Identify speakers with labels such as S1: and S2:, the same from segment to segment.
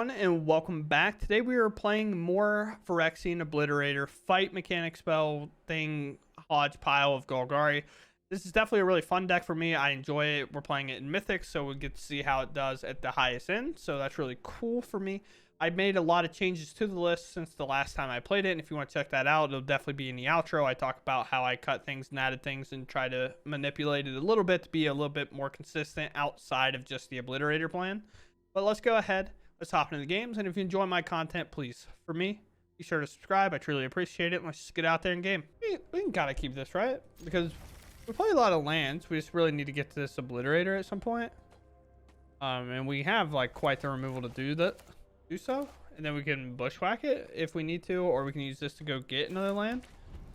S1: everyone, and welcome back. Today we are playing more Phyrexian Obliterator fight mechanic spell thing hodgepile of Golgari. This is definitely a really fun deck for me. I enjoy it. We're playing it in Mythic, so we get to see how it does at the highest end. So that's really cool for me. I made a lot of changes to the list since the last time I played it, and if you want to check that out, it'll definitely be in the outro. I talk about how I cut things and added things and try to manipulate it a little bit to be a little bit more consistent outside of just the Obliterator plan. But let's go ahead. Let's hop into the games. And if you enjoy my content, please, for me, be sure to subscribe. I truly appreciate it. Let's just get out there and game. We gotta keep this, right? Because we play a lot of lands. We just really need to get to this Obliterator at some point. And we have like quite the removal to do so. And then we can bushwhack it if we need to, or we can use this to go get another land.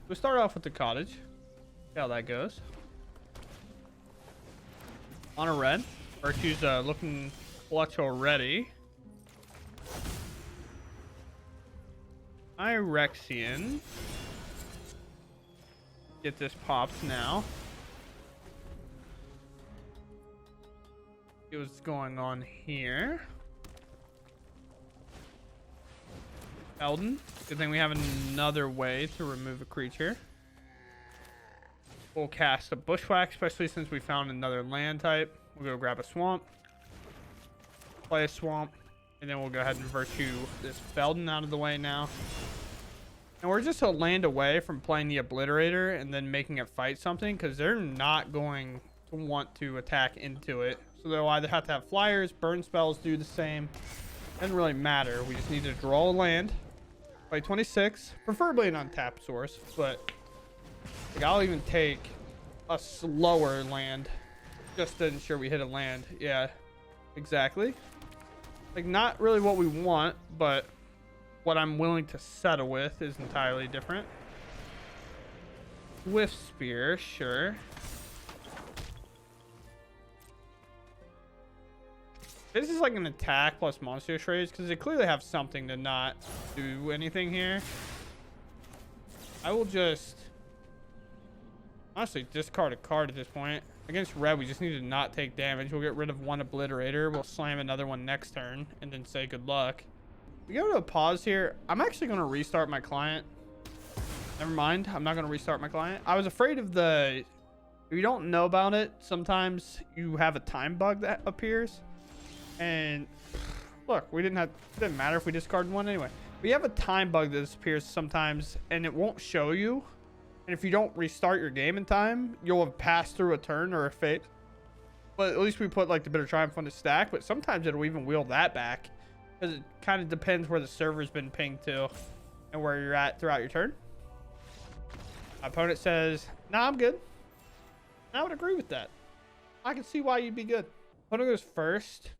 S1: We'll start off with the cottage. See how that goes. On a red. Virtue's looking clutch already. Phyrexian. Get this popped now. See what's going on here. Elden. Good thing we have another way to remove a creature. We'll cast a bushwhack, especially since we found another land type. We'll go grab a swamp. Play a swamp, and then we'll go ahead and virtue this Felden out of the way now. And we're just a land away from playing the Obliterator and then making it fight something, because they're not going to want to attack into it. So they'll either have to have flyers, burn spells do the same. Doesn't really matter. We just need to draw a land. Play 26, preferably an untapped source, but like, I'll even take a slower land just to ensure we hit a land. Yeah, exactly. Like, not really what we want, but what I'm willing to settle with is entirely different. Swift Spear, sure. This is like an attack plus monster trades, because they clearly have something to not do anything here. I will just honestly discard a card at this point. Against red, we just need to not take damage. We'll get rid of one Obliterator. We'll slam another one next turn and then say good luck. We go to a pause here. I'm actually going to restart my client. Never mind. I'm not going to restart my client. I was afraid of if you don't know about it, sometimes you have a time bug that appears. And look, it didn't matter if we discarded one anyway. We have a time bug that appears sometimes and it won't show you. And if you don't restart your game in time, you'll have passed through a turn or a fate. But at least we put like the Bitter Triumph on the stack. But sometimes it'll even wheel that back, because it kind of depends where the server's been pinged to and where you're at throughout your turn. My opponent says, nah, I'm good. I would agree with that. I can see why you'd be good. Opponent goes first.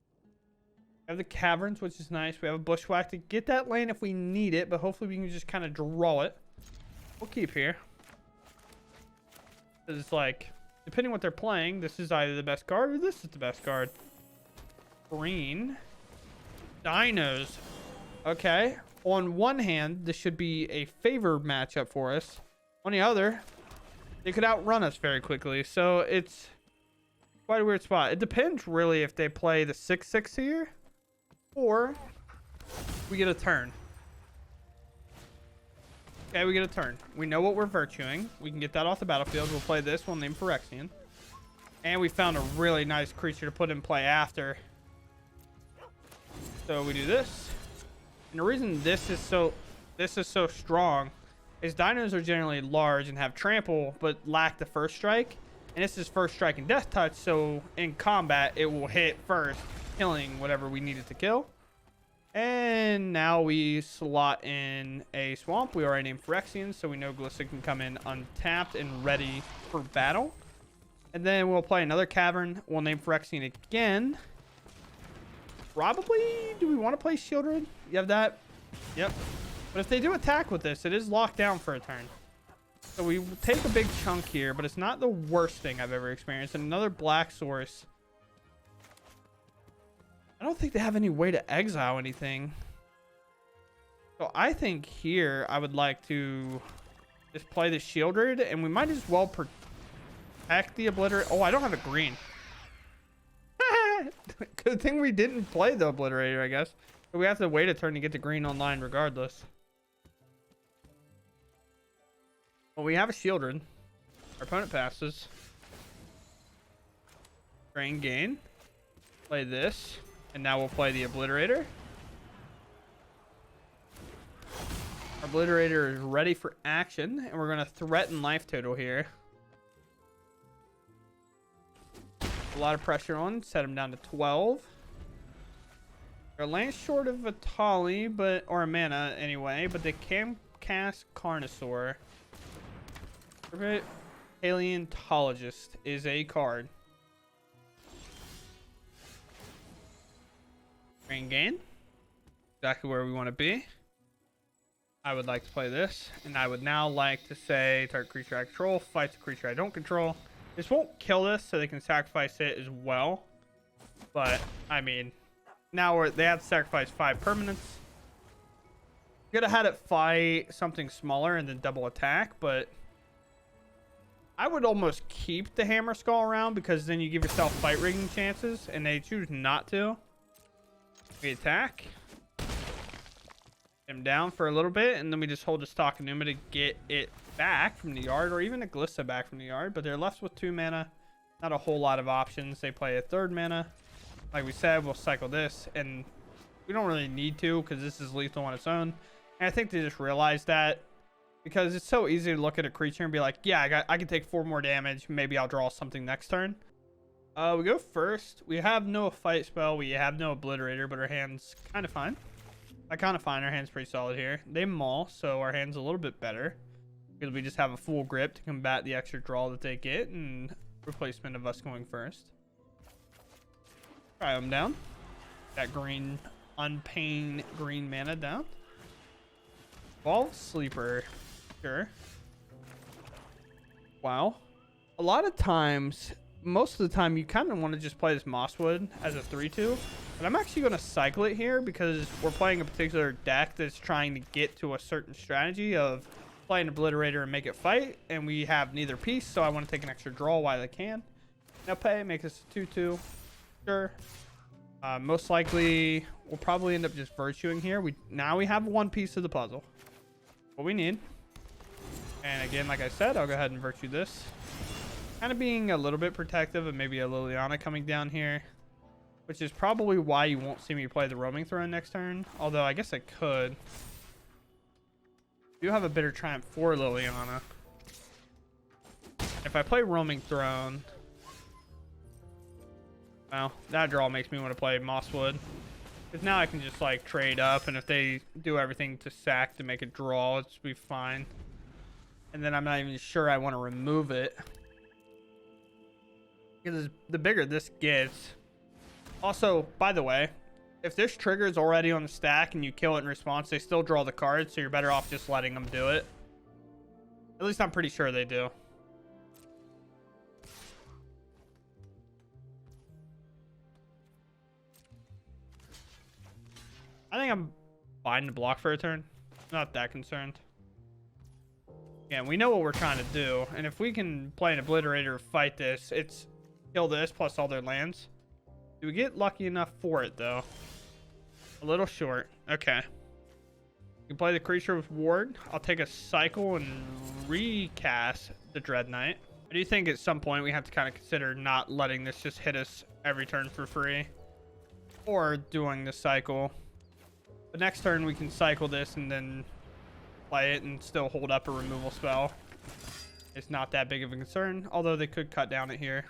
S1: We have the caverns, which is nice. We have a bushwhack to get that lane if we need it, but hopefully we can just kind of draw it. We'll keep here. It's like, depending what they're playing, this is either the best card or this is the best card. Green. Dinos. Okay. On one hand, this should be a favor matchup for us. On the other, they could outrun us very quickly. So it's quite a weird spot. It depends really if they play the 6/6 here or we get a turn. Okay, we get a turn. We know what we're virtuing. We can get that off the battlefield. We'll play this one named Phyrexian. And we found a really nice creature to put in play after. So we do this. And the reason this is so strong is dinos are generally large and have trample, but lack the first strike. And this is first strike and death touch, so in combat it will hit first, killing whatever we needed to kill. And now we slot in a swamp. We already named Phyrexian, so we know Glissa can come in untapped and ready for battle. And then we'll play another cavern. We'll name Phyrexian again. Probably, do we want to play Shieldred? You have that? Yep. But if they do attack with this, it is locked down for a turn. So we take a big chunk here, but it's not the worst thing I've ever experienced. And another black source. I don't think they have any way to exile anything. So I think here I would like to just play the Shieldred, and we might as well protect the Obliterator. Oh, I don't have a green. Good thing we didn't play the Obliterator, I guess. But we have to wait a turn to get the green online regardless. Well, we have a Shieldred. Our opponent passes. Drain gain. Play this. And now we'll play the Obliterator. Our Obliterator is ready for action. And we're going to threaten life total here. A lot of pressure on. Set him down to 12. They're land short of a Tali, but or a mana anyway. But they can cast Carnosaur. Perfect. Paleontologist is a card. Drain gain. Exactly where we want to be. I would like to play this. And I would now like to say target creature I control fights a creature I don't control. This won't kill this, so they can sacrifice it as well. But, I mean, now they have to sacrifice 5 permanents. Could have had it fight something smaller and then double attack, but I would almost keep the Hammer Skull around because then you give yourself fight rigging chances, and they choose not to. We attack him down for a little bit, and then we just hold the Stalk of Numa to get it back from the yard, or even a Glissa back from the yard. But they're left with 2 mana. Not a whole lot of options. They play a 3rd mana. Like we said, we'll cycle this, and we don't really need to because this is lethal on its own. And I think they just realized that because it's so easy to look at a creature and be like, yeah, I can take 4 more damage. Maybe I'll draw something next turn. We go first. We have no fight spell. We have no Obliterator, but our hand's kind of fine. I kind of find our hand's pretty solid here. They maul, so our hand's a little bit better because we just have a full grip to combat the extra draw that they get and replacement of us going first. Try them down. That green, unpained green mana down. Evolve Sleeper. Sure. Wow. A lot of times, most of the time, you kind of want to just play this Mosswood as a 3-2. But I'm actually going to cycle it here because we're playing a particular deck that's trying to get to a certain strategy of play an Obliterator and make it fight. And we have neither piece, so I want to take an extra draw while I can. Now pay, make this a 2-2. Sure. Most likely, we'll probably end up just virtuing here. Now we have 1 piece of the puzzle. What we need. And again, like I said, I'll go ahead and virtue this. Kind of being a little bit protective and maybe a Liliana coming down here. Which is probably why you won't see me play the Roaming Throne next turn. Although I guess I could. I do have a Bitter Triumph for Liliana. If I play Roaming Throne, well, that draw makes me want to play Mosswood. Because now I can just like trade up, and if they do everything to sack to make a draw, it's be fine. And then I'm not even sure I want to remove it. Because the bigger this gets. Also, by the way, if this trigger is already on the stack and you kill it in response, they still draw the card, so you're better off just letting them do it. At least I'm pretty sure they do. I think I'm fine to block for a turn. Not that concerned. Yeah, we know what we're trying to do. And if we can play an Obliterator, fight this, it's kill this plus all their lands. Do we get lucky enough for it, though? A little short. Okay. You can play the creature with Ward. I'll take a cycle and recast the Dread Knight. I do think at some point we have to kind of consider not letting this just hit us every turn for free. Or doing the cycle. But next turn we can cycle this and then play it and still hold up a removal spell. It's not that big of a concern, although they could cut down it here.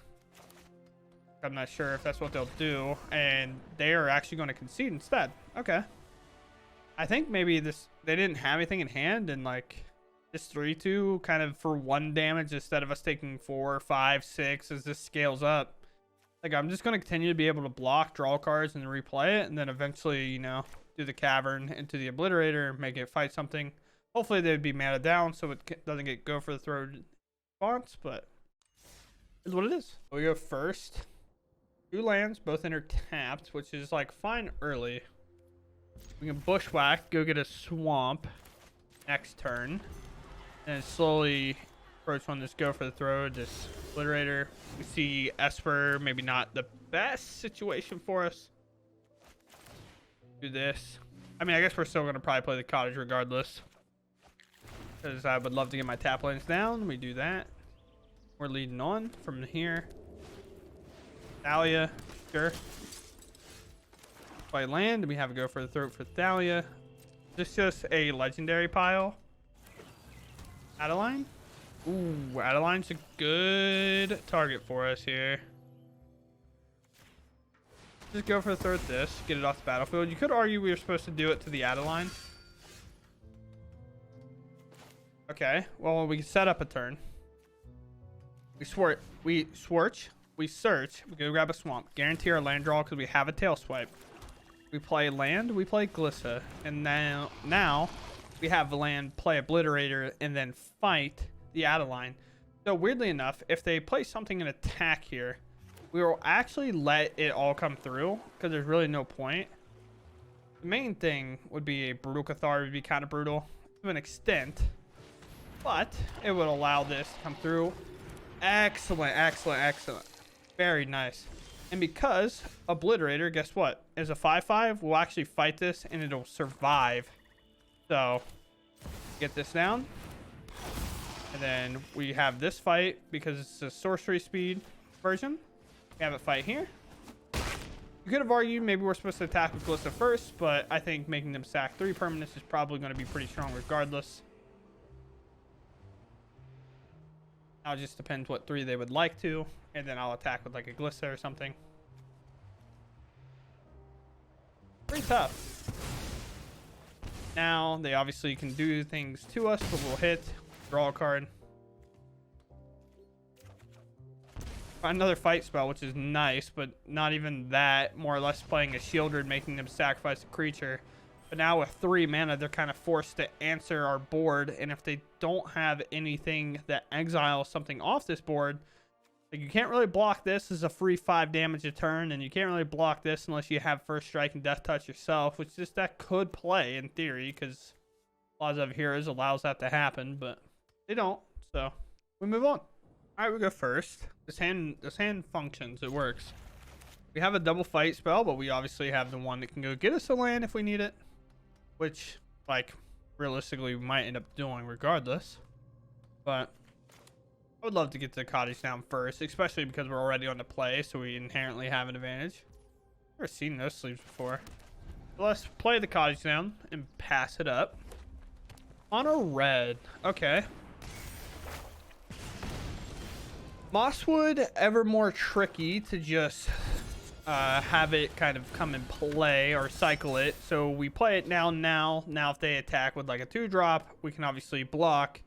S1: I'm not sure if that's what they'll do, and they are actually going to concede instead. Okay. I think maybe they didn't have anything in hand, and like this 3-2 kind of for 1 damage instead of us taking 4, 5, 6 as this scales up. Like I'm just going to continue to be able to block, draw cards, and replay it, and then eventually, you know, do the Cavern into the Obliterator, make it fight something. Hopefully they'd be mana down so it doesn't get go for the throw response, but it's what it is. We go first. 2 lands, both enter tapped, which is like fine early. We can Bushwhack, go get a Swamp next turn, and slowly approach on this go for the throw, this Obliterator. We see Esper, maybe not the best situation for us. Do this. I mean, I guess we're still going to probably play the cottage regardless. Because I would love to get my tap lanes down. We do that. We're leading on from here. Thalia. Sure. Play land. We have a go for the throat for Thalia. This is just a legendary pile. Adeline. Ooh, Adeline's a good target for us here. Just go for the throat this. Get it off the battlefield. You could argue we were supposed to do it to the Adeline. Okay. Well, we can set up a turn. We search. We go grab a swamp. Guarantee our land draw because we have a tail swipe. We play land. We play Glissa. And now we have land, play Obliterator, and then fight the Adeline. So weirdly enough, if they play something in attack here, we will actually let it all come through because there's really no point. The main thing would be a Brutal Cathar would be kind of brutal to an extent, but it would allow this to come through. Excellent, excellent, excellent. Very nice. And because Obliterator, guess what, is a 5/5, we'll actually fight this and it'll survive. So get this down. And then we have this fight because it's a sorcery speed version. We have a fight here. You could have argued maybe we're supposed to attack with Glissa first, but I think making them sack 3 permanents is probably going to be pretty strong regardless. Now it just depends what 3 they would like to, and then I'll attack with like a Glissa or something. Pretty tough. Now they obviously can do things to us, but we'll hit, draw a card. Another fight spell, which is nice, but not even that. More or less playing a Shieldred, making them sacrifice a creature. But now with 3 mana, they're kind of forced to answer our board. And if they don't have anything that exiles something off this board, like you can't really block this as a free 5 damage a turn. And you can't really block this unless you have First Strike and Death Touch yourself, which this deck could play in theory, because Plaza of Heroes allows that to happen, but they don't. So we move on. All right, we go first. This hand functions. It works. We have a double fight spell, but we obviously have the one that can go get us a land if we need it, which, like, realistically we might end up doing regardless. But I would love to get the cottage down first, especially because we're already on the play, so we inherently have an advantage. Never seen those sleeves before. So let's play the cottage down and pass it up. On a red. Okay. Mosswood, ever more tricky to just have it kind of come and play or cycle it. So we play it now. Now if they attack with like a 2-drop, we can obviously block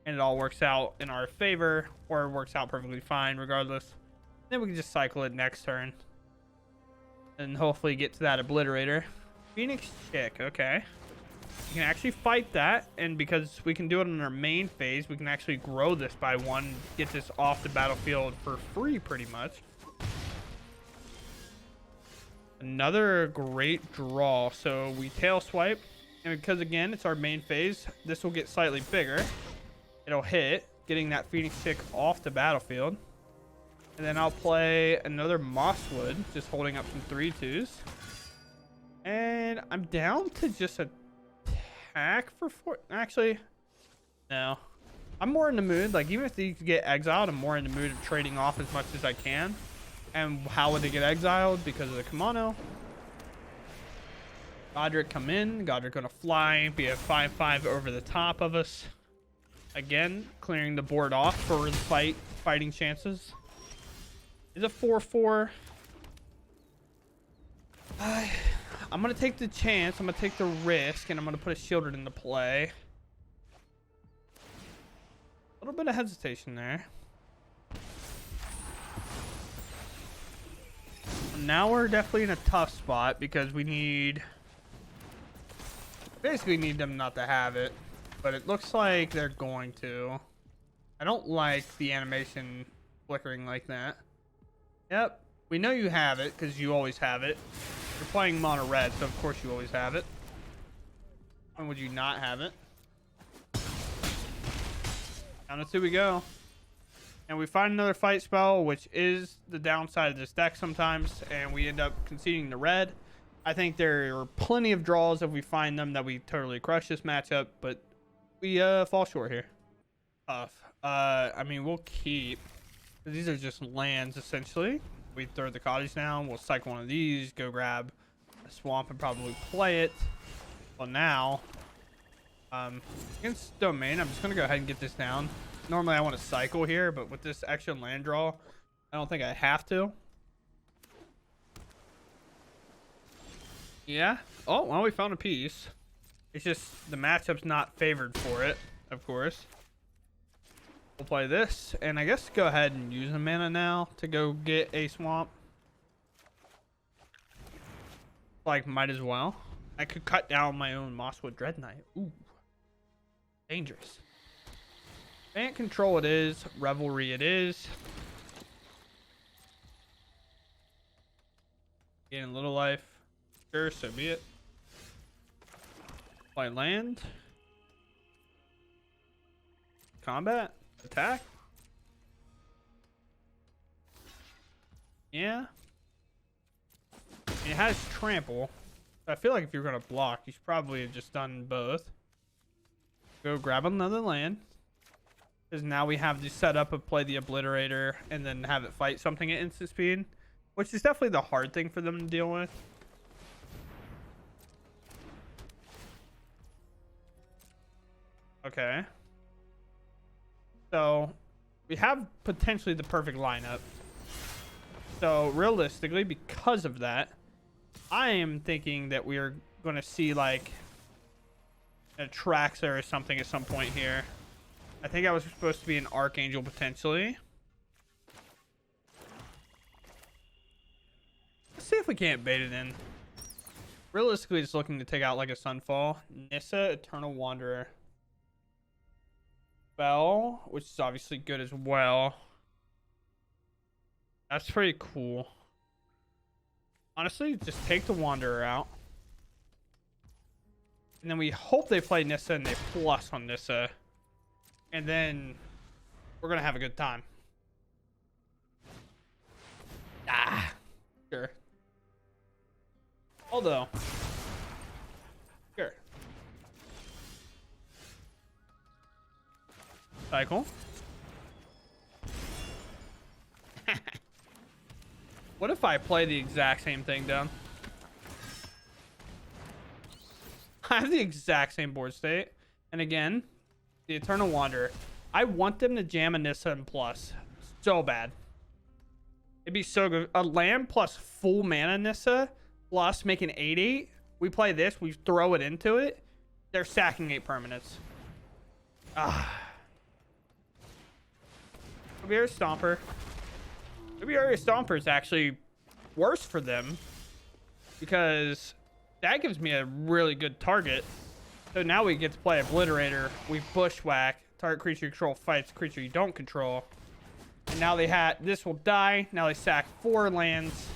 S1: and it all works out in our favor, or it works out perfectly fine regardless. Then we can just cycle it next turn and hopefully get to that Obliterator. Phoenix Chick, okay. We can actually fight that, and because we can do it in our main phase, we can actually grow this by 1, get this off the battlefield for free pretty much. Another great draw. So we tail swipe, and because again it's our main phase, this will get slightly bigger. It'll hit, getting that Phoenix Chick off the battlefield. And then I'll play another Mosswood, just holding up some 3/2s. And I'm down to just attack for 4. Actually, no. I'm more in the mood, like even if these get exiled, I'm more in the mood of trading off as much as I can. And how would they get exiled? Because of the Kimono. Godric come in. Godric gonna fly, be a 5/5 over the top of us. Again, clearing the board off for the fighting chances. Is a 4/4. I'm gonna take the chance. I'm gonna take the risk, and I'm gonna put a Shieldred into play. A little bit of hesitation there. Now we're definitely in a tough spot because we basically need them not to have it, but it looks like they're going to. I don't like the animation flickering like that. Yep, we know you have it because you always have it. You're playing mono red, so of course you always have it. When would you not have it? Down to 2 we go. And we find another fight spell, which is the downside of this deck sometimes, and we end up conceding the red. I think there are plenty of draws if we find them that we totally crush this matchup, but we fall short here. Tough. I mean, we'll keep. These are just lands, essentially. We throw the cottage down. We'll cycle one of these, go grab a swamp and probably play it. Well, now, against domain, I'm just going to go ahead and get this down. Normally, I want to cycle here, but with this extra land draw, I don't think I have to. Yeah. Oh, well, we found a piece. It's just the matchup's not favored for it, of course. We'll play this, and I guess go ahead and use a mana now to go get a swamp. Like, might as well. I could cut down my own Mosswood Dread Knight. Ooh. Dangerous. Bant control it is. Revelry it is. Getting a little life. Sure, so be it. Play land. Combat. Attack. Yeah. It has trample. I feel like if you're going to block, you should probably have just done both. Go grab another land. Because now we have the setup of play the Obliterator and then have it fight something at instant speed. Which is definitely the hard thing for them to deal with. Okay. So, we have potentially the perfect lineup. So, realistically, because of that, I am thinking that we are going to see, like, a Traxxer or something at some point here. I think I was supposed to be an Archangel, potentially. Let's see if we can't bait it in. Realistically, just looking to take out, like, a Sunfall. Nissa, Eternal Wanderer. Spell, which is obviously good as well. That's pretty cool. Honestly, just take the Wanderer out. And then we hope they play Nissa and they plus on Nissa. And then we're going to have a good time. Ah, sure. Although, sure. Cycle. What if I play the exact same thing down? I have the exact same board state. And again, the Eternal Wanderer. I want them to jam a Nissa and plus. So bad. It'd be so good. A land plus full mana Nissa plus making 8/8. We play this. We throw it into it. They're sacking 8 permanents. Ah. Maybe Stomper. Maybe Area Stomper is actually worse for them because that gives me a really good target. So now we get to play Obliterator. We bushwhack. Target creature you control fights creature you don't control. And now they had this will die. Now they sack 4 lands.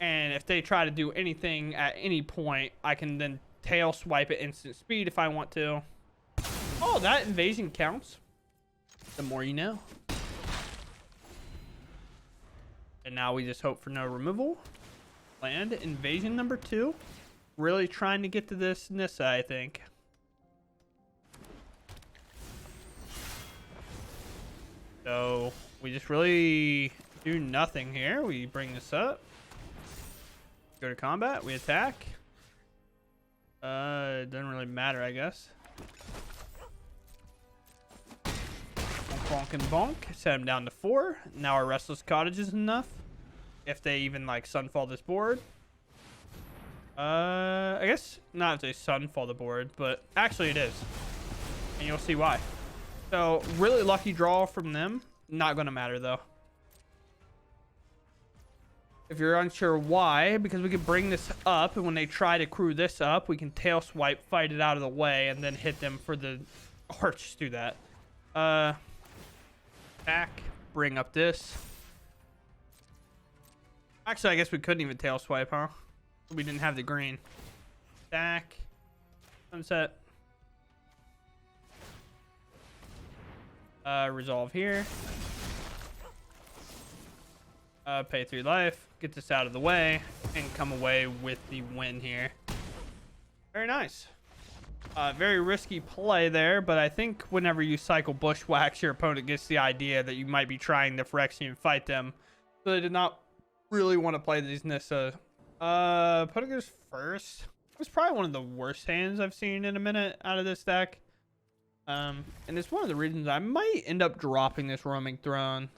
S1: And if they try to do anything at any point, I can then tail swipe at instant speed if I want to. Oh, that invasion counts. The more you know. And now we just hope for no removal. Land invasion number 2. Really trying to get to this Nissa, I think. So we just really do nothing here. We bring this up. Go to combat. We attack. It doesn't really matter, I guess. Bonk and bonk. Set him down to 4. Now our Restless Cottage is enough. If they even like Sunfall this board. I guess not if they Sunfall the board, but actually it is. And you'll see why. So really lucky draw from them. Not going to matter though. If you're unsure why, because we can bring this up, and when they try to crew this up, we can tail swipe, fight it out of the way, and then hit them for the arch. Do that. Attack. Bring up this. Actually, I guess we couldn't even tail swipe, huh? We didn't have the green. Attack. Sunset. Resolve here. Pay 3 life. get this out of the way, and come away with the win here. Very nice. Very risky play there, but I think whenever you cycle Bushwhacks, your opponent gets the idea that you might be trying to Phyrexian fight them. So they did not really want to play these Nissa. Putting us first. It was probably one of the worst hands I've seen in a minute out of this deck. And it's one of the reasons I might end up dropping this Roaming Throne.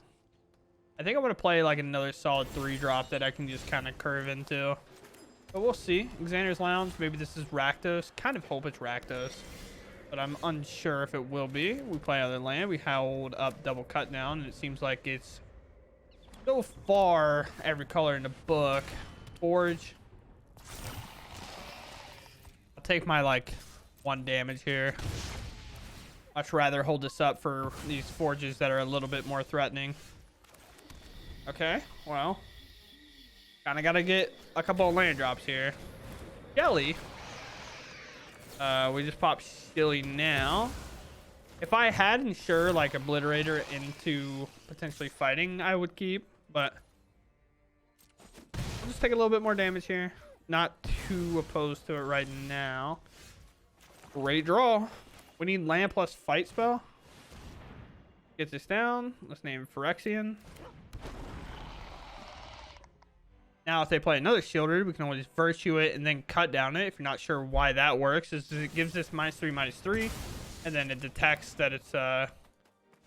S1: I think I want to play like another solid 3-drop that I can just kind of curve into. But we'll see. Xander's Lounge. Maybe this is Rakdos. Kind of hope it's Rakdos. But I'm unsure if it will be. We play other land. We hold up double cut down. And it seems like it's so far every color in the book. Forge. I'll take my like 1 damage here. Much rather hold this up for these forges that are a little bit more threatening. Okay, well, kind of got to get a couple of land drops here. Shelly. We just popped Shelly now. If I had Ensure like Obliterator into potentially fighting, I would keep, but I'll just take a little bit more damage here. Not too opposed to it right now. Great draw. We need land plus fight spell. Get this down. Let's name Phyrexian. Now, if they play another Shielder, we can always Virtue it and then cut down it. If you're not sure why that works, is it gives this -3/-3, and then it detects that it's a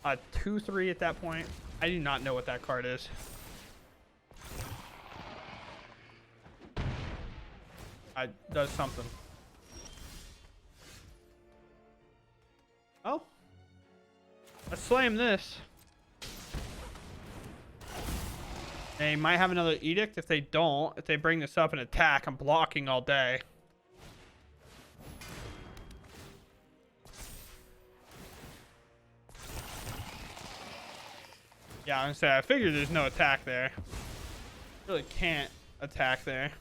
S1: 2/3 at that point. I do not know what that card is. It does something. Oh, let's slam this. They might have another Edict. If they don't, if they bring this up and attack, I'm blocking all day. Yeah, I'm gonna say, I figured there's no attack there. Really can't attack there.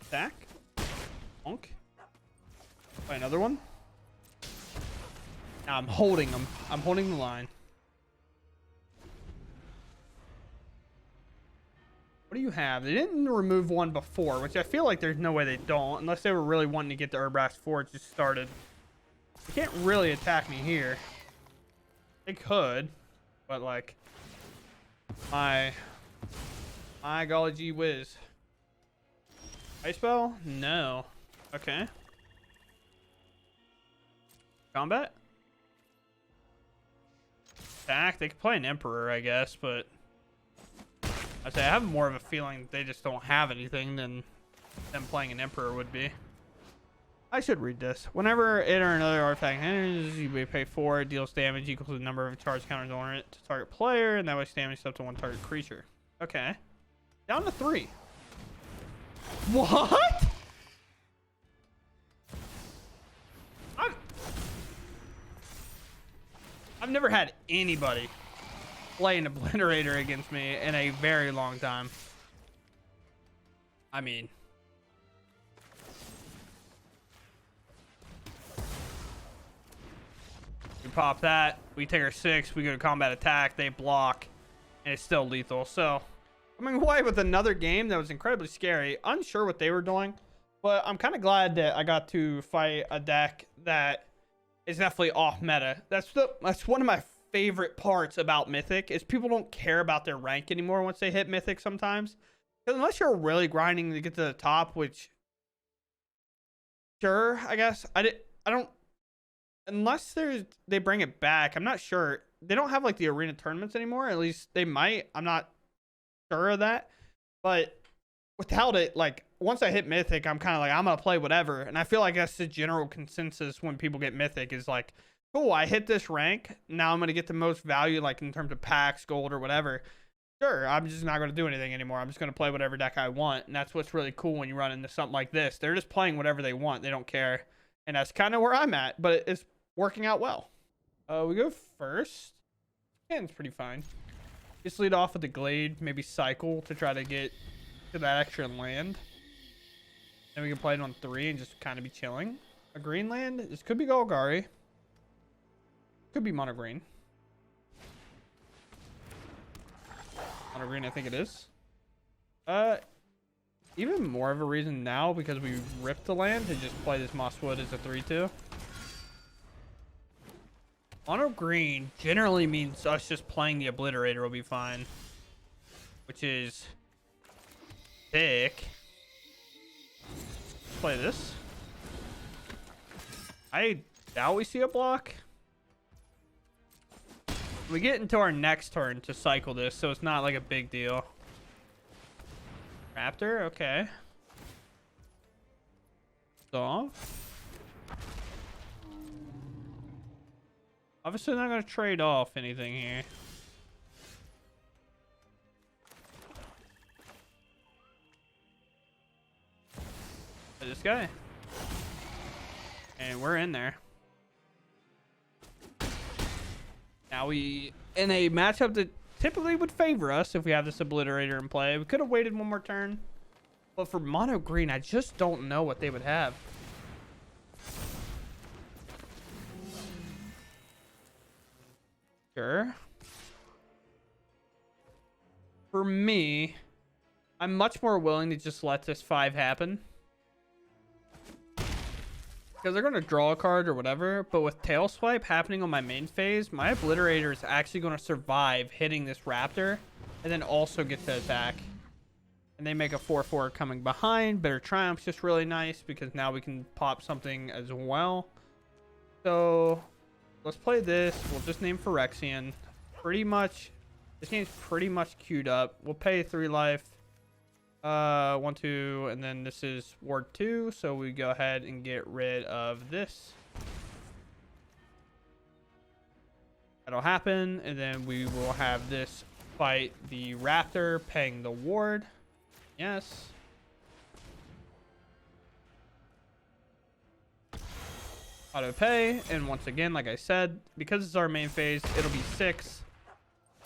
S1: Attack. Bonk. Play another one. Now I'm holding them. I'm holding the line. What do you have? They didn't remove one before, which I feel like there's no way they don't, unless they were really wanting to get the Urbrax Forge just started. They can't really attack me here. They could, but like, my golly gee whiz. Ice spell? No. Okay. Combat? Attack? They could play an Emperor, I guess, but I say I have more of a feeling they just don't have anything than them playing an Emperor would be. I should read this. Whenever it or another artifact enters, you may pay 4. It deals damage equal to the number of charge counters on it to target player, and that way damage up to 1 target creature. Okay. Down to 3. What? I've never had anybody play an Obliterator against me in a very long time. I mean, we pop that, we take our 6, we go to combat attack, they block, and it's still lethal. So coming away with another game that was incredibly scary. Unsure what they were doing, but I'm kind of glad that I got to fight a deck that is definitely off meta. That's one of my favorite parts about Mythic is people don't care about their rank anymore once they hit Mythic sometimes. Because unless you're really grinding to get to the top, which sure, I guess I don't, unless they bring it back, I'm not sure. They don't have like the arena tournaments anymore. At least they might. I'm not sure of that. But without it, like once I hit Mythic, I'm kind of like, I'm gonna play whatever. And I feel like that's the general consensus when people get Mythic is like, cool, I hit this rank, now I'm gonna get the most value, like in terms of packs, gold, or whatever. Sure, I'm just not gonna do anything anymore. I'm just gonna play whatever deck I want. And that's what's really cool when you run into something like this. They're just playing whatever they want. They don't care. And that's kind of where I'm at, but it's working out well. We go first. Hand's pretty fine. Just lead off with the Glade, maybe cycle to try to get to that extra land. Then we can play it on 3 and just kind of be chilling. A green land. This could be Golgari. Could be mono green. Mono green, I think it is. Even more of a reason now because we ripped the land to just play this Mosswood as a 3-2. Mono green generally means us just playing the Obliterator will be fine, which is thick. Let's play this. I doubt we see a block. We get into our next turn to cycle this, so it's not like a big deal. Raptor, okay. So, obviously not going to trade off anything here. This guy. And we're in there. Now we, in a matchup that typically would favor us if we have this Obliterator in play. We could have waited one more turn. But for mono green, I just don't know what they would have. Sure. For me, I'm much more willing to just let this 5 happen. Because they're going to draw a card or whatever. But with Tail Swipe happening on my main phase, my Obliterator is actually going to survive hitting this Raptor. And then also get to attack. And they make a 4-4 coming behind. Bitter Triumph's just really nice. Because now we can pop something as well. So let's play this. We'll just name Phyrexian. Pretty much. This game's pretty much queued up. We'll pay 3 life. 1, 2, and then this is Ward 2, so we go ahead and get rid of this. That'll happen, and then we will have this fight the Raptor, paying the ward. Yes. Auto pay, and once again, like I said, because it's our main phase, it'll be 6,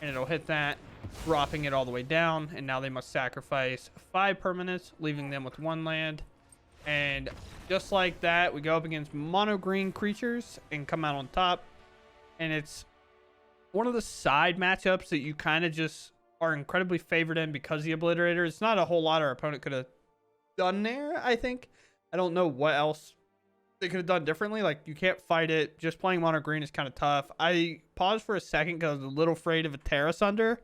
S1: and it'll hit that, dropping it all the way down, and now they must sacrifice 5 permanents, leaving them with 1 land. And just like that, we go up against mono green creatures and come out on top. And it's one of the side matchups that you kind of just are incredibly favored in because the Obliterator. It's not a whole lot our opponent could have done there, I think. I don't know what else they could have done differently. Like, you can't fight it. Just playing mono green is kind of tough. I paused for a second because I was a little afraid of a Terra Sunder.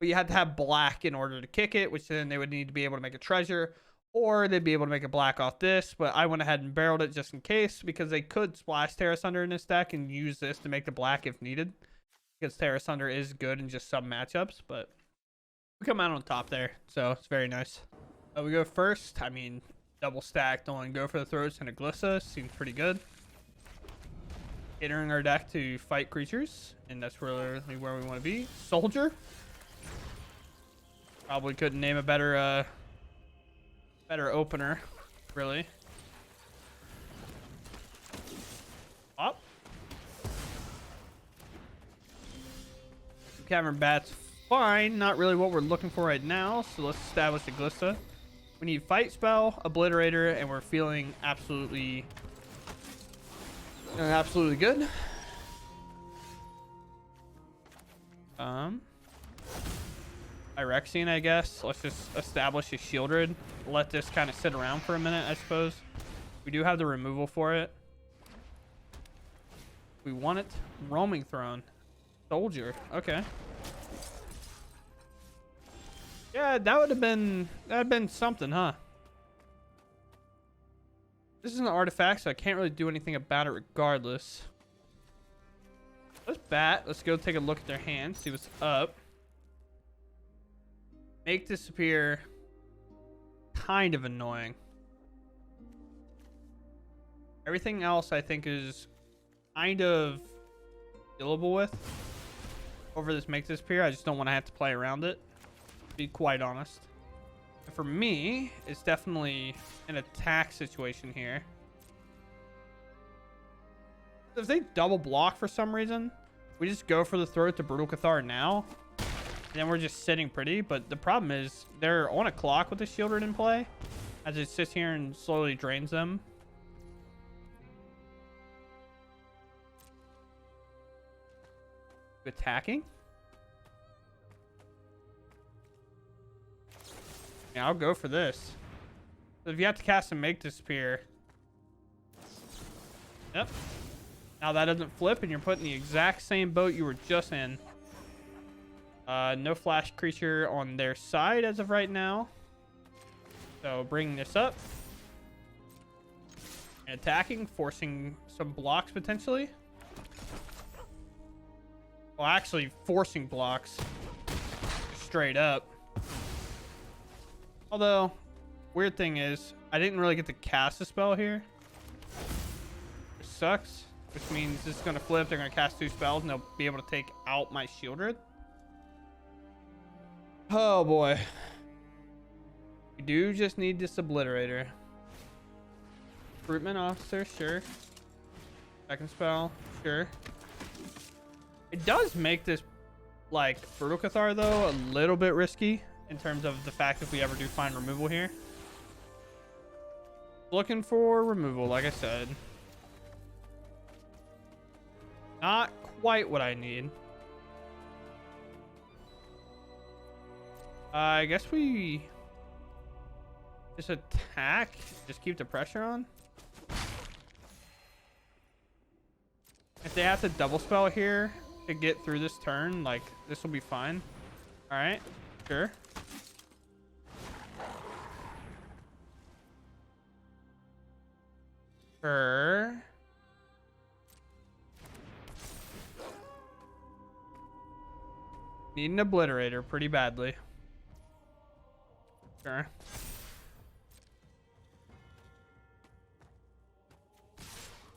S1: But you had to have black in order to kick it, which then they would need to be able to make a treasure, or they'd be able to make a black off this. But I went ahead and barreled it just in case, because they could splash Terra Sunder in this deck and use this to make the black if needed, because Terra Sunder is good in just some matchups. But we come out on top there, so it's very nice. We go first. I mean, double stacked on Go for the Throats and a Glissa seems pretty good. Entering our deck to fight creatures, and that's really where we want to be. Soldier. Probably couldn't name a better opener, really. Up. Cavern Bat's fine. Not really what we're looking for right now. So let's establish a Glissa. We need Fight Spell, Obliterator, and we're feeling absolutely good. Phyrexian, I guess. Let's just establish a Shieldred. Let this kind of sit around for a minute, I suppose. We do have the removal for it. We want it. Roaming Throne. Soldier. Okay. Yeah, that'd have been something, huh? This is an artifact, so I can't really do anything about it regardless. Let's bat. Let's go take a look at their hand, see what's up. Make disappear. Kind of annoying. Everything else I think is kind of dealable with. Over this make disappear, I just don't want to have to play around it, to be quite honest. And for me, it's definitely an attack situation here. If they double block for some reason, we just go for the throat to Brutal Cathar now. And then we're just sitting pretty. But the problem is they're on a clock with the Shieldred in play, as it sits here and slowly drains them. Attacking. Yeah, I'll go for this. So if you have to cast a Make Disappear. Yep. Now that doesn't flip, and you're put in the exact same boat you were just in. No flash creature on their side as of right now. So bringing this up. And attacking, forcing some blocks potentially. Well, actually forcing blocks. Straight up. Although, weird thing is, I didn't really get to cast a spell here. Which sucks. Which means this is going to flip. They're going to cast 2 spells and they'll be able to take out my Shieldred. Oh boy. We do just need this Obliterator. Recruitment Officer, sure. Second spell, sure. It does make this, like, Brutal Cathar, though, a little bit risky in terms of the fact if we ever do find removal here. Looking for removal, like I said. Not quite what I need. I guess we just attack, just keep the pressure on. If they have to double spell here to get through this turn, like, this will be fine. All right, sure. Sure. Need an Obliterator pretty badly. Sure. I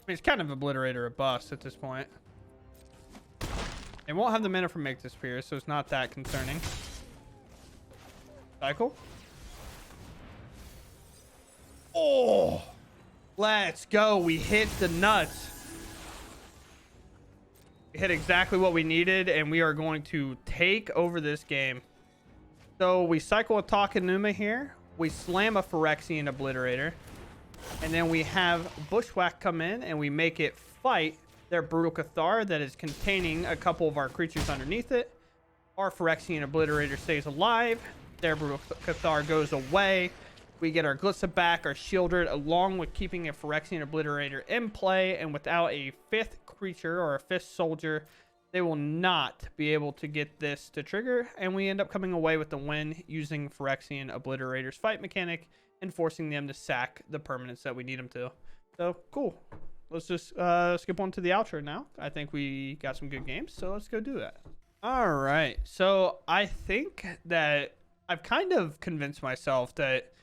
S1: mean, it's kind of Obliterator a bust at this point. It won't have the mana for Make Disappear, so it's not that concerning. Cycle. Oh! Let's go. We hit the nuts. We hit exactly what we needed, and we are going to take over this game. So we cycle a Takenuma here. We slam a Phyrexian Obliterator. And then we have Bushwhack come in, and we make it fight their Brutal Cathar that is containing a couple of our creatures underneath it. Our Phyrexian Obliterator stays alive. Their Brutal Cathar goes away. We get our Glissa back, our Shieldred, along with keeping a Phyrexian Obliterator in play. And without a 5th creature or a 5th soldier, they will not be able to get this to trigger. And we end up coming away with the win using Phyrexian Obliterator's fight mechanic and forcing them to sack the permanents that we need them to. So, cool. Let's just skip on to the outro now. I think we got some good games, so let's go do that. All right. So, I think that I've kind of convinced myself that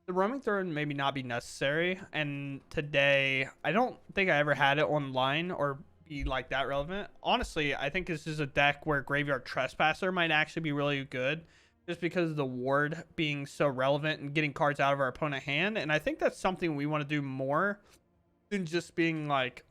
S1: the roaming throne maybe not be necessary. And today, I don't think I ever had it online or be like that relevant. Honestly, I think this is a deck where Graveyard Trespasser might actually be really good, just because of the ward being so relevant and getting cards out of our opponent hand. And I think that's something we want to do more than just being like,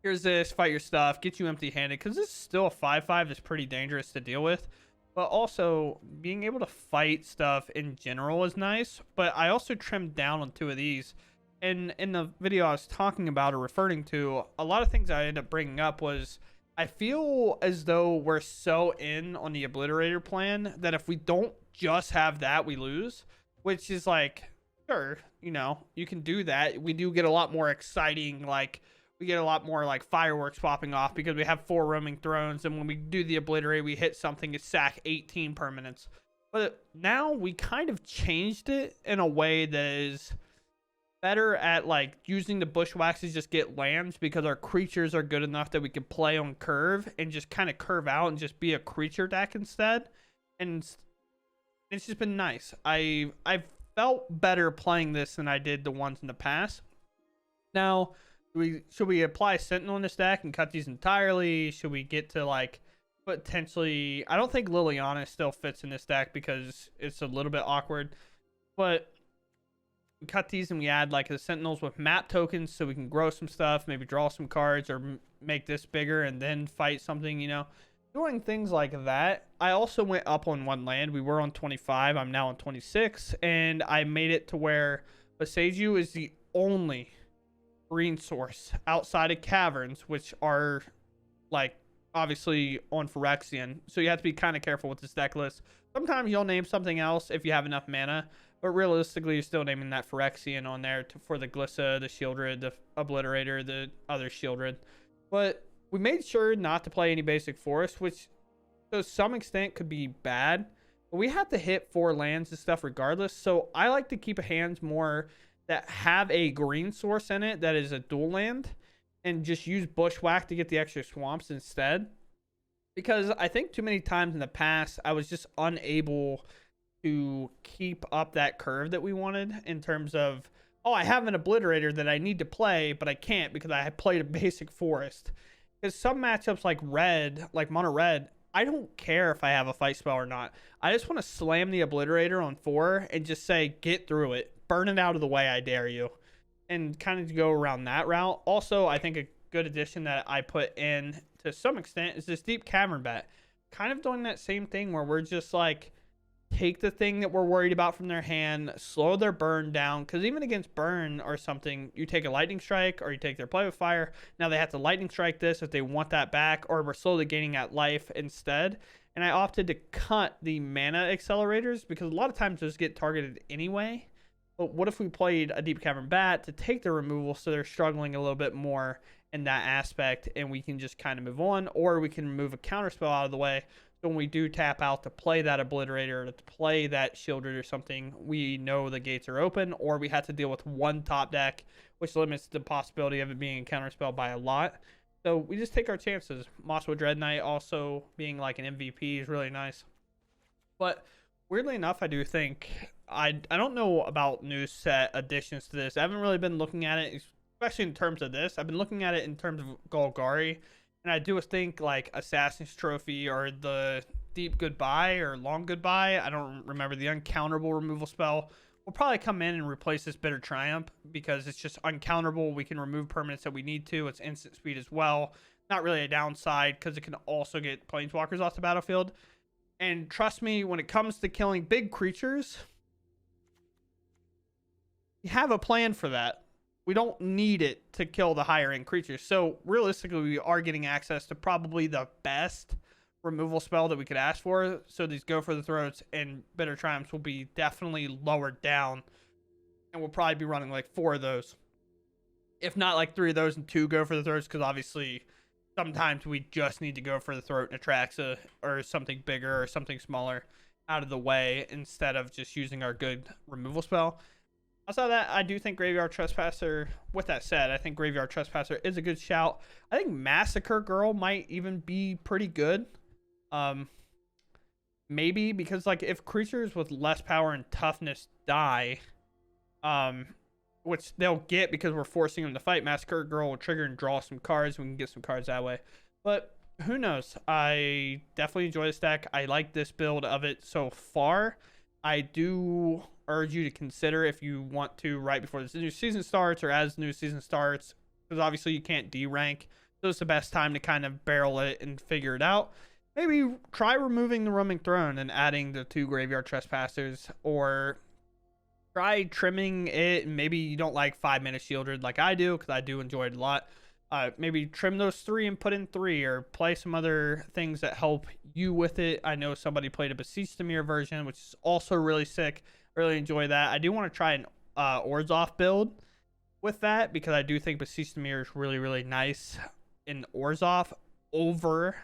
S1: here's this, fight your stuff, get you empty-handed, because this is still a 5/5 that's pretty dangerous to deal with. But also, being able to fight stuff in general is nice. But I also trimmed down on 2 of these. And in the video I was talking about or referring to, a lot of things I ended up bringing up was, I feel as though we're so in on the Obliterator plan that if we don't just have that, we lose. Which is like, sure, you know, you can do that. We do get a lot more exciting, like, we get a lot more like fireworks popping off because we have 4 roaming thrones, and when we do the Obliterate, we hit something to sack 18 permanents. But now we kind of changed it in a way that is better at like using the Bushwhacks to just get lands, because our creatures are good enough that we can play on curve and just kind of curve out and just be a creature deck instead. And it's just been nice. I've felt better playing this than I did the ones in the past. Now, should we apply Sentinel in this deck and cut these entirely? Should we get to like potentially, I don't think Liliana still fits in this deck because it's a little bit awkward, but we cut these and we add like the Sentinels with map tokens so we can grow some stuff, maybe draw some cards, or make this bigger and then fight something, you know, doing things like that. I also went up on 1 land. We were on 25. I'm now on 26, and I made it to where Boseiju is the only green source outside of caverns, which are like obviously on Phyrexian. So you have to be kind of careful with this deck list. Sometimes you'll name something else if you have enough mana, but realistically, you're still naming that Phyrexian on there for the Glissa, the Shieldred, the Obliterator, the other Shieldred. But we made sure not to play any basic forest, which to some extent could be bad. But we have to hit 4 lands and stuff regardless. So I like to keep hands more that have a green source in it that is a dual land, and just use Bushwhack to get the extra swamps instead. Because I think too many times in the past, I was just unable to keep up that curve that we wanted in terms of, oh, I have an Obliterator that I need to play, but I can't because I played a basic forest. Because some matchups like red, like mono red, I don't care if I have a fight spell or not. I just want to slam the Obliterator on 4 and just say, get through it. Burn it out of the way, I dare you. And kind of go around that route. Also, I think a good addition that I put in to some extent is this Deep Cavern Bet. Kind of doing that same thing where we're just like, take the thing that we're worried about from their hand, slow their burn down. Because even against burn or something, you take a lightning strike or you take their play with fire. Now they have to lightning strike this if they want that back, or we're slowly gaining that life instead. And I opted to cut the mana accelerators because a lot of times those get targeted anyway. But what if we played a Deep Cavern Bat to take the removal so they're struggling a little bit more in that aspect, and we can just kind of move on, or we can remove a counterspell out of the way. So when we do tap out to play that Obliterator, to play that Shieldred or something, we know the gates are open, or we have to deal with one top deck, which limits the possibility of it being a counterspell by a lot. So we just take our chances. Mosswood Dread Knight also being like an MVP is really nice. But weirdly enough, I do think I don't know about new set additions to this. I haven't really been looking at it, especially in terms of this. I've been looking at it in terms of Golgari, and I do think like Assassin's Trophy or the Deep Goodbye or Long Goodbye, I don't remember, the uncounterable removal spell will probably come in and replace this Bitter Triumph because it's just uncounterable. We can remove permanents that we need to. It's instant speed as well. Not really a downside because it can also get planeswalkers off the battlefield. And trust me, when it comes to killing big creatures, you have a plan for that. We don't need it to kill the higher end creatures. So realistically, we are getting access to probably the best removal spell that we could ask for. So these Go for the Throats and Bitter Triumphs will be definitely lowered down. And we'll probably be running like 4 of those. If not like 3 of those and 2 Go for the Throats, because obviously sometimes we just need to go for the throat and Atraxa or something bigger or something smaller out of the way instead of just using our good removal spell. Outside of that, I do think Graveyard Trespasser, with that said, I think Graveyard Trespasser is a good shout. I think Massacre Girl might even be pretty good. Maybe because like if creatures with less power and toughness die, which they'll get because we're forcing them to fight, Massacre Girl will trigger and draw some cards. We can get some cards that way. But who knows? I definitely enjoy this deck. I like this build of it so far. I do urge you to consider if you want to right before this new season starts or as the new season starts, because obviously you can't D-rank. So it's the best time to kind of barrel it and figure it out. Maybe try removing the Roaming Throne and adding the 2 Graveyard Trespassers, or try trimming it. Maybe you don't like 5-minute Shieldred like I do, because I do enjoy it a lot. Maybe trim those 3 and put in 3, or play some other things that help you with it. I know somebody played a Beseech the Mirror version, which is also really sick. I really enjoy that. I do want to try an Orzhov build with that, because I do think Beseech the Mirror is really, really nice in Orzhov over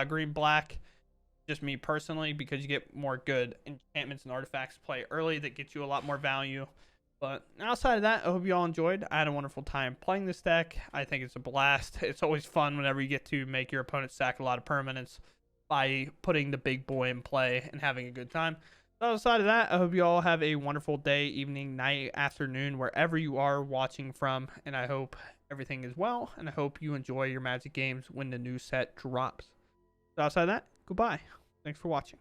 S1: green-black. Just me personally, because you get more good enchantments and artifacts play early that get you a lot more value. But outside of that, I hope you all enjoyed. I had a wonderful time playing this deck. I think it's a blast. It's always fun whenever you get to make your opponent sack a lot of permanents by putting the big boy in play and having a good time. So outside of that, I hope you all have a wonderful day, evening, night, afternoon, wherever you are watching from. And I hope everything is well. And I hope you enjoy your Magic games when the new set drops. So outside of that, goodbye. Thanks for watching.